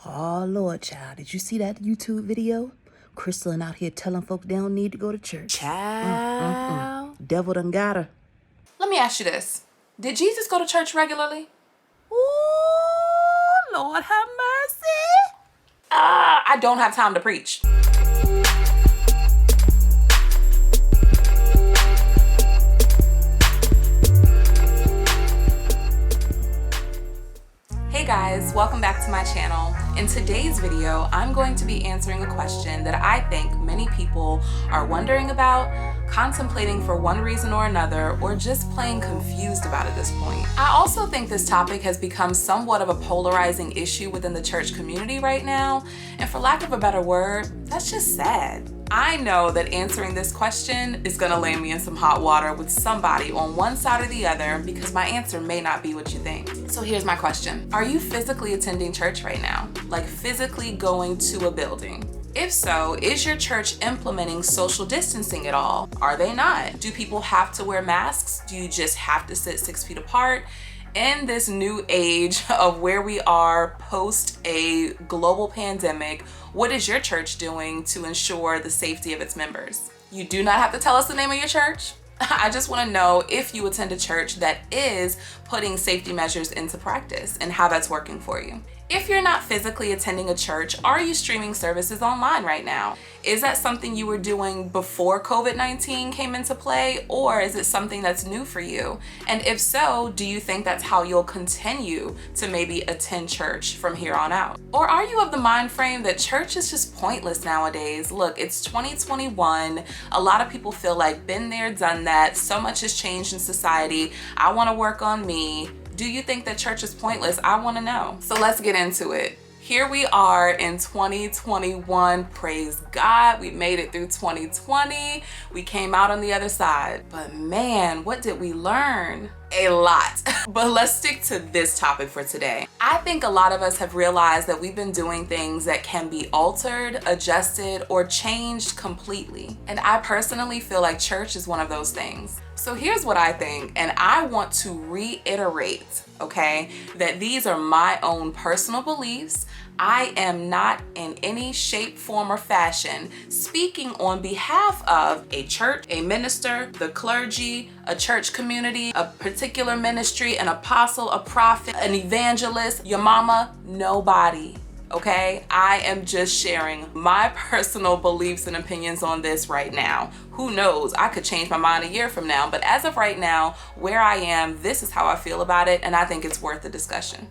Oh, Lord, child. Did you see that YouTube video? Crystolyn out here telling folks they don't need to go to church. Child. Devil done got her. Let me ask you this. Did Jesus go to church regularly? Ooh, Lord have mercy. I don't have time to preach. Hey guys, welcome back to my channel. In today's video, I'm going to be answering a question that I think many people are wondering about, contemplating for one reason or another, or just plain confused about at this point. I also think this topic has become somewhat of a polarizing issue within the church community right now, and for lack of a better word, that's just sad. I know that answering this question is gonna land me in some hot water with somebody on one side or the other because my answer may not be what you think. So here's my question. Are you physically attending church right now? Like physically going to a building? If so, is your church implementing social distancing at all? Are they not? Do people have to wear masks? Do you just have to sit 6 feet apart? In this new age of where we are post a global pandemic, what is your church doing to ensure the safety of its members? You do not have to tell us the name of your church. I just want to know if you attend a church that is putting safety measures into practice and how that's working for you. If you're not physically attending a church, are you streaming services online right now? Is that something you were doing before COVID-19 came into play, or is it something that's new for you? And if so, do you think that's how you'll continue to maybe attend church from here on out? Or are you of the mind frame that church is just pointless nowadays? Look, it's 2021. A lot of people feel like been there, done that. So much has changed in society. I want to work on me. Do you think that church is pointless? I want to know. So let's get into it. Here we are in 2021. Praise God. We made it through 2020. We came out on the other side. But man, what did we learn? A lot. But let's stick to this topic for today. I think a lot of us have realized that we've been doing things that can be altered, adjusted, or changed completely. And I personally feel like church is one of those things. So here's what I think, and I want to reiterate, okay, that these are my own personal beliefs. I am not in any shape, form, or fashion speaking on behalf of a church, a minister, the clergy, a church community, a particular ministry, an apostle, a prophet, an evangelist, your mama, nobody. Okay, I am just sharing my personal beliefs and opinions on this right now. Who knows? I could change my mind a year from now, but as of right now, where I am, this is how I feel about it, and I think it's worth the discussion.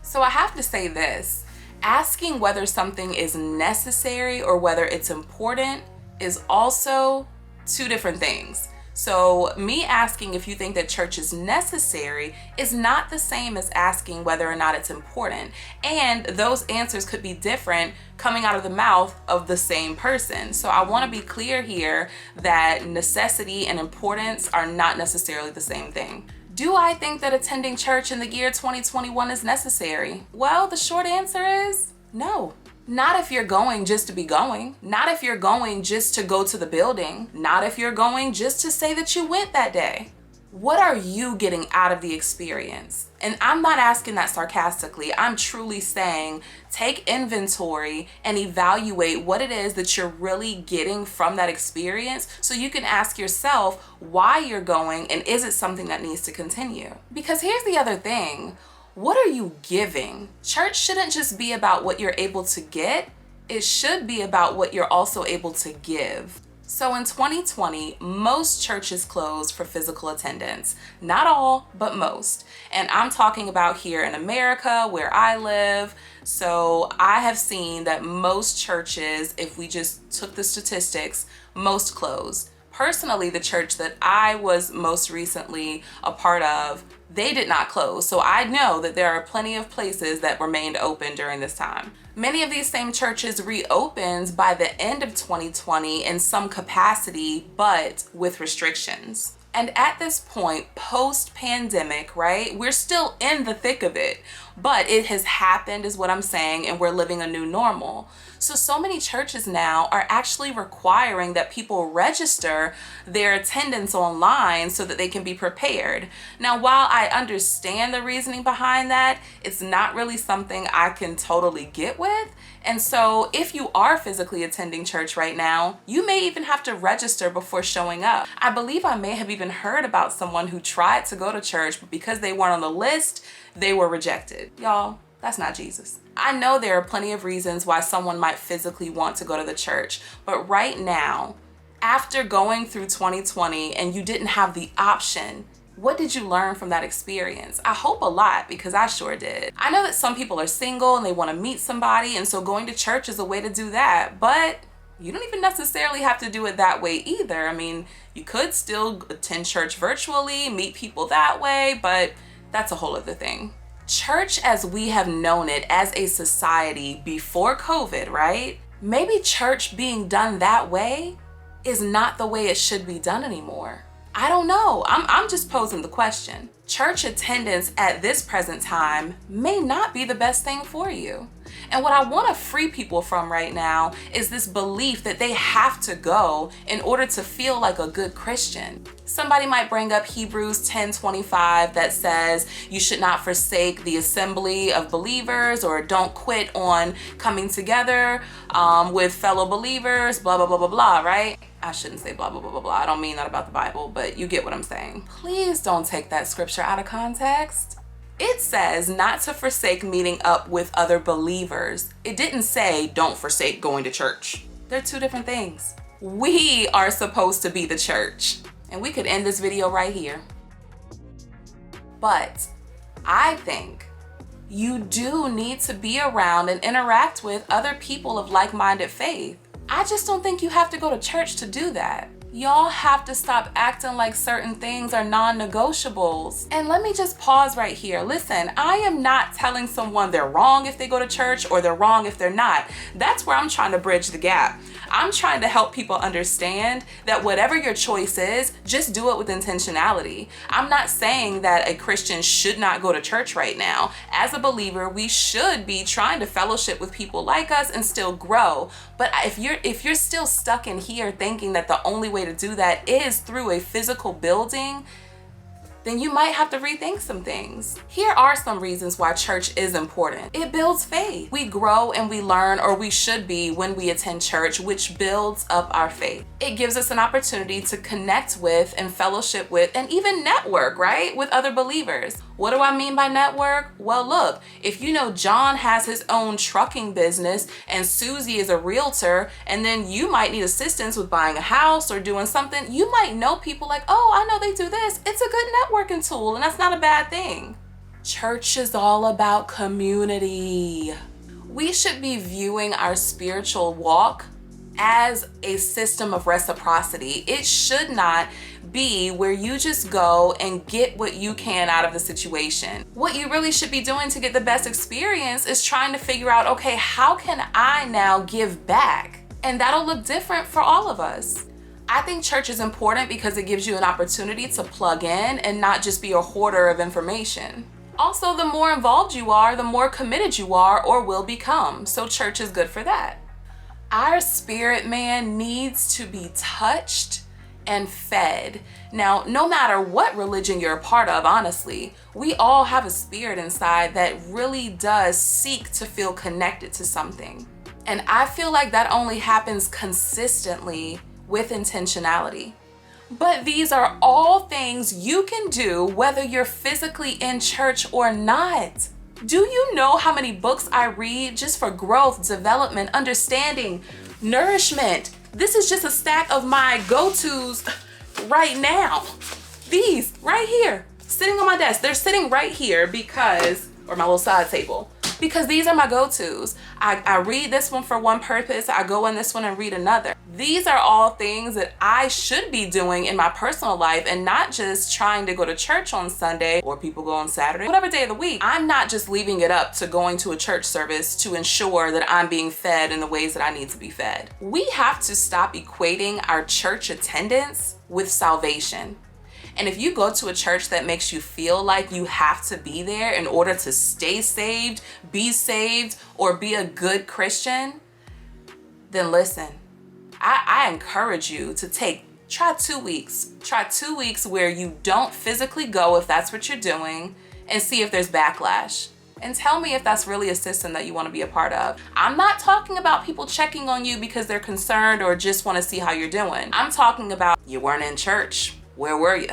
So I have to say this, asking whether something is necessary or whether it's important is also two different things. So me asking if you think that church is necessary is not the same as asking whether or not it's important. And those answers could be different coming out of the mouth of the same person. So I want to be clear here that necessity and importance are not necessarily the same thing. Do I think that attending church in the year 2021 is necessary? Well, the short answer is no. Not if you're going just to be going. Not if you're going just to go to the building. Not if you're going just to say that you went that day. What are you getting out of the experience? And I'm not asking that sarcastically. I'm truly saying take inventory and evaluate what it is that you're really getting from that experience so you can ask yourself why you're going and is it something that needs to continue? Because here's the other thing. What are you giving? Church shouldn't just be about what you're able to get. It should be about what you're also able to give. So in 2020, most churches closed for physical attendance. Not all, but most. And I'm talking about here in America, where I live. So I have seen that most churches, if we just took the statistics, most closed. Personally, the church that I was most recently a part of, they did not close. So I know that there are plenty of places that remained open during this time. Many of these same churches reopened by the end of 2020 in some capacity, but with restrictions. And at this point, post-pandemic, right, we're still in the thick of it. but it has happened is what I'm saying, and we're living a new normal. So many churches now are actually requiring that people register their attendance online so that they can be prepared. Now, while I understand the reasoning behind that, it's not really something I can totally get with. And so if you are physically attending church right now, you may even have to register before showing up. I believe I may have even heard about someone who tried to go to church, but because they weren't on the list, they were rejected. Y'all, that's not Jesus. I know there are plenty of reasons why someone might physically want to go to the church, but right now, after going through 2020 and you didn't have the option, what did you learn from that experience? I hope a lot, because I sure did. I know that some people are single and they want to meet somebody, and so going to church is a way to do that, but you don't even necessarily have to do it that way either. I mean, you could still attend church virtually, meet people that way, but that's a whole other thing. Church as we have known it as a society before COVID, right? Maybe church being done that way is not the way it should be done anymore. I don't know. I'm just posing the question. Church attendance at this present time may not be the best thing for you. And what I want to free people from right now is this belief that they have to go in order to feel like a good Christian. Somebody might bring up Hebrews 10:25 that says you should not forsake the assembly of believers, or don't quit on coming together with fellow believers, blah, blah, blah, blah, blah, right? I shouldn't say blah, blah, blah, blah, blah. I don't mean that about the Bible, but you get what I'm saying. Please don't take that scripture out of context. It says not to forsake meeting up with other believers. It didn't say don't forsake going to church. They're two different things. We are supposed to be the church. And we could end this video right here. But I think you do need to be around and interact with other people of like-minded faith. I just don't think you have to go to church to do that. Y'all have to stop acting like certain things are non-negotiables. And let me just pause right here. Listen, I am not telling someone they're wrong if they go to church or they're wrong if they're not. That's where I'm trying to bridge the gap. I'm trying to help people understand that whatever your choice is, just do it with intentionality. I'm not saying that a Christian should not go to church right now. As a believer, we should be trying to fellowship with people like us and still grow. But if you're still stuck in here thinking that the only way to do that is through a physical building, then you might have to rethink some things. Here are some reasons why church is important. It builds faith. We grow and we learn, or we should be, when we attend church, which builds up our faith. It gives us an opportunity to connect with and fellowship with and even network, right, with other believers. What do I mean by network? Well, look, if you know John has his own trucking business and Susie is a realtor, and then you might need assistance with buying a house or doing something, you might know people like, oh, I know they do this. It's a good networking tool, and that's not a bad thing. Church is all about community. We should be viewing our spiritual walk as a system of reciprocity. It should not be where you just go and get what you can out of the situation. What you really should be doing to get the best experience is trying to figure out, okay, how can I now give back? And that'll look different for all of us. I think church is important because it gives you an opportunity to plug in and not just be a hoarder of information. Also, the more involved you are, the more committed you are or will become. So church is good for that. Our spirit man needs to be touched and fed. Now, no matter what religion you're a part of, honestly, we all have a spirit inside that really does seek to feel connected to something. And I feel like that only happens consistently with intentionality. But these are all things you can do whether you're physically in church or not. Do you know how many books I read just for growth, development, understanding, nourishment? This is just a stack of my go-tos right now. These right here, sitting on my desk. They're sitting right here because, or my little side table, because these are my go-tos. I read this one for one purpose. I go in this one and read another. These are all things that I should be doing in my personal life and not just trying to go to church on Sunday, or people go on Saturday, whatever day of the week. I'm not just leaving it up to going to a church service to ensure that I'm being fed in the ways that I need to be fed. We have to stop equating our church attendance with salvation. And if you go to a church that makes you feel like you have to be there in order to stay saved, be saved, or be a good Christian, then listen, I encourage you to try 2 weeks. Try 2 weeks where you don't physically go if that's what you're doing, and see if there's backlash. And tell me if that's really a system that you want to be a part of. I'm not talking about people checking on you because they're concerned or just want to see how you're doing. I'm talking about you weren't in church. Where were you?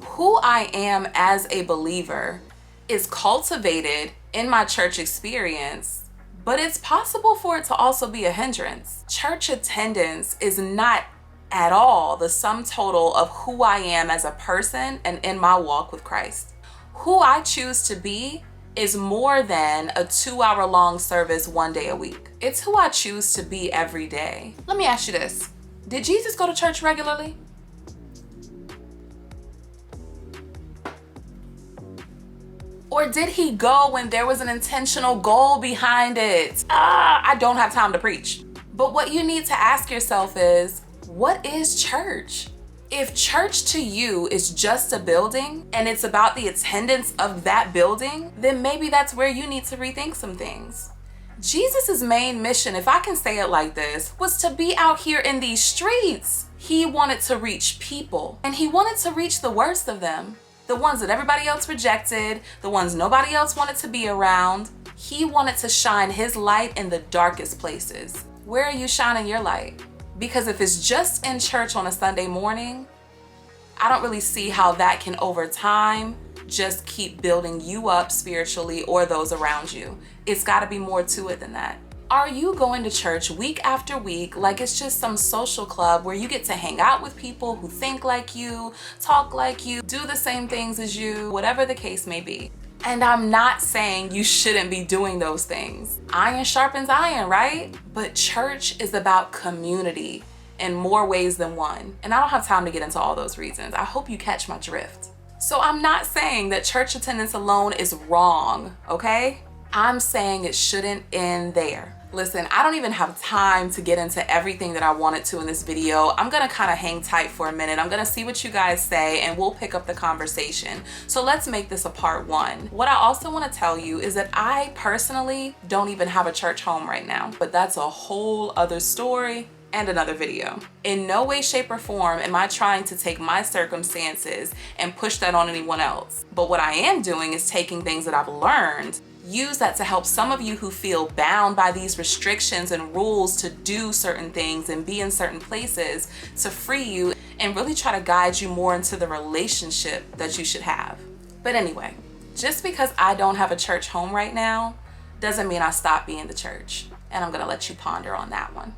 Who I am as a believer is cultivated in my church experience, but it's possible for it to also be a hindrance. Church attendance is not at all the sum total of who I am as a person and in my walk with Christ. Who I choose to be is more than a 2-hour-long service 1 day a week. It's who I choose to be every day. Let me ask you this. Did Jesus go to church regularly? Or did he go when there was an intentional goal behind it? I don't have time to preach. But what you need to ask yourself is, what is church? If church to you is just a building and it's about the attendance of that building, then maybe that's where you need to rethink some things. Jesus's main mission, if I can say it like this, was to be out here in these streets. He wanted to reach people, and he wanted to reach the worst of them. The ones that everybody else rejected, the ones nobody else wanted to be around. He wanted to shine his light in the darkest places. Where are you shining your light? Because if it's just in church on a Sunday morning, I don't really see how that can over time just keep building you up spiritually or those around you. It's got to be more to it than that. Are you going to church week after week like it's just some social club where you get to hang out with people who think like you, talk like you, do the same things as you, whatever the case may be? And I'm not saying you shouldn't be doing those things. Iron sharpens iron, right? But church is about community in more ways than one. And I don't have time to get into all those reasons. I hope you catch my drift. So I'm not saying that church attendance alone is wrong, okay? I'm saying it shouldn't end there. Listen, I don't even have time to get into everything that I wanted to in this video. I'm gonna kind of hang tight for a minute. I'm gonna see what you guys say and we'll pick up the conversation. So let's make this a part 1. What I also want to tell you is that I personally don't even have a church home right now, but that's a whole other story and another video. In no way, shape, or form am I trying to take my circumstances and push that on anyone else. But what I am doing is taking things that I've learned, use that to help some of you who feel bound by these restrictions and rules to do certain things and be in certain places, to free you and really try to guide you more into the relationship that you should have. But anyway, just because I don't have a church home right now doesn't mean I stop being the church. And I'm gonna let you ponder on that one.